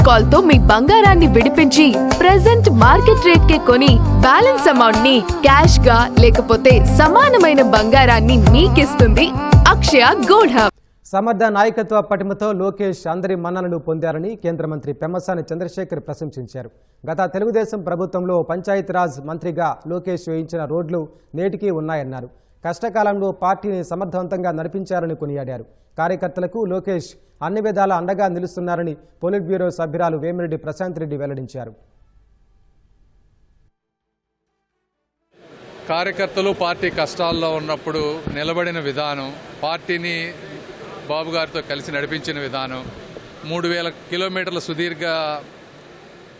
Call తో మీ బంగారాన్ని విడిపించి ప్రెజెంట్ మార్కెట్ రేట్ కే కొని బ్యాలెన్స్ అమౌంట్ ని క్యాష్ గా లేకపోతే సమానమైన బంగారాన్ని మీకిస్తుంది అక్షయ గోల్డ్ హబ్. సమర్థ నాయకత్వ పటిమతో లోకేష్ అందరి మన్ననలు పొందారని కేంద్ర మంత్రి పెమ్మసాని చంద్రశేఖర్ ప్రశంసించారు. గత తెలుగుదేశం ప్రభుత్వంలో పంచాయతీరాజ్ మంత్రిగా లోకేష్ వేయించిన రోడ్లు నేటికీ ఉన్నాయన్నారు. కష్టకాలంలో పార్టీని సమర్థవంతంగా నడిపించారని కొనియాడారు. కార్యకర్తలకు లోకేష్ అన్ని విధాల అండగా నిలుస్తున్నారని పొలిట్ బ్యూరో సభ్యురాలు వేమిరెడ్డి ప్రశాంత్ రెడ్డి వెల్లడించారు. కార్యకర్తలు పార్టీ కష్టాల్లో ఉన్నప్పుడు నిలబడిన విధానం, పార్టీని బాబు గారితో కలిసి నడిపించిన విధానం, 3000 కిలోమీటర్ల సుదీర్ఘ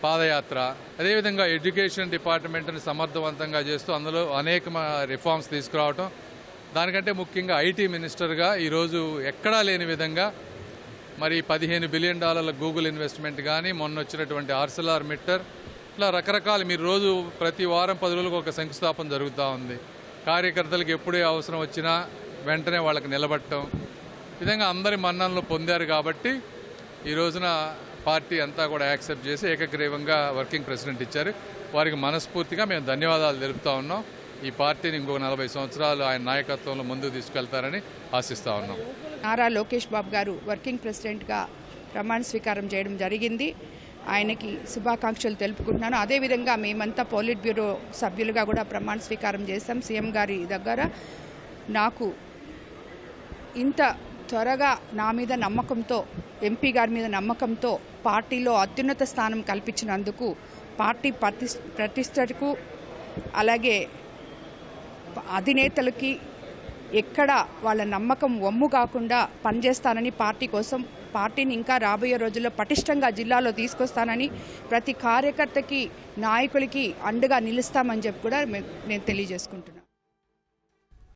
పాదయాత్ర, అదేవిధంగా ఎడ్యుకేషన్ డిపార్ట్మెంట్ని సమర్థవంతంగా చేస్తూ అందులో అనేక రిఫార్మ్స్ తీసుకురావటం, దానికంటే ముఖ్యంగా ఐటీ మినిస్టర్గా ఈరోజు ఎక్కడా లేని విధంగా మరి $15 బిలియన్ గూగుల్ ఇన్వెస్ట్మెంట్ కానీ, మొన్న వచ్చినటువంటి ఆర్సెల్ఆర్ మిట్టర్, ఇట్లా రకరకాల మీరు రోజు ప్రతి వారం 10 రోజులకు ఒక శంకుస్థాపన జరుగుతూ ఉంది. కార్యకర్తలకు ఎప్పుడే అవసరం వచ్చినా వెంటనే వాళ్ళకి నిలబడటం, విధంగా అందరి మన్ననలు పొందారు. కాబట్టి ఈ రోజున పార్టీ అంతా కూడా యాక్సెప్ట్ చేసి ఏకగ్రీవంగా వర్కింగ్ ప్రెసిడెంట్ ఇచ్చారు. వారికి మనస్ఫూర్తిగా మేము ధన్యవాదాలు తెలుపుతా ఉన్నాం. ఈ పార్టీని ఇంకొక 40 సంవత్సరాలు ఆయన నాయకత్వంలో ముందుకు తీసుకెళ్తారని ఆశిస్తూ ఉన్నాం. నారా లోకేష్ బాబు గారు వర్కింగ్ ప్రెసిడెంట్గా ప్రమాణ స్వీకారం చేయడం జరిగింది. ఆయనకి శుభాకాంక్షలు తెలుపుకుంటున్నాను. అదేవిధంగా మేమంతా పోలిట్ బ్యూరో సభ్యులుగా కూడా ప్రమాణ స్వీకారం చేస్తాం. సీఎం గారి దగ్గర నాకు ఇంత త్వరగా నా మీద నమ్మకంతో, ఎంపీ గారి మీద నమ్మకంతో పార్టీలో అత్యున్నత స్థానం కల్పించినందుకు పార్టీ ప్రతిష్టకు అలాగే అధినేతలకి ఎక్కడ వాళ్ళ నమ్మకం వమ్ము కాకుండా పనిచేస్తానని, పార్టీ కోసం పార్టీని ఇంకా రాబోయే రోజుల్లో పటిష్టంగా జిల్లాలో తీసుకొస్తానని, ప్రతి కార్యకర్తకి నాయకులకి అండగా నిలుస్తామని చెప్పి కూడా నేను తెలియజేసుకుంటున్నాను.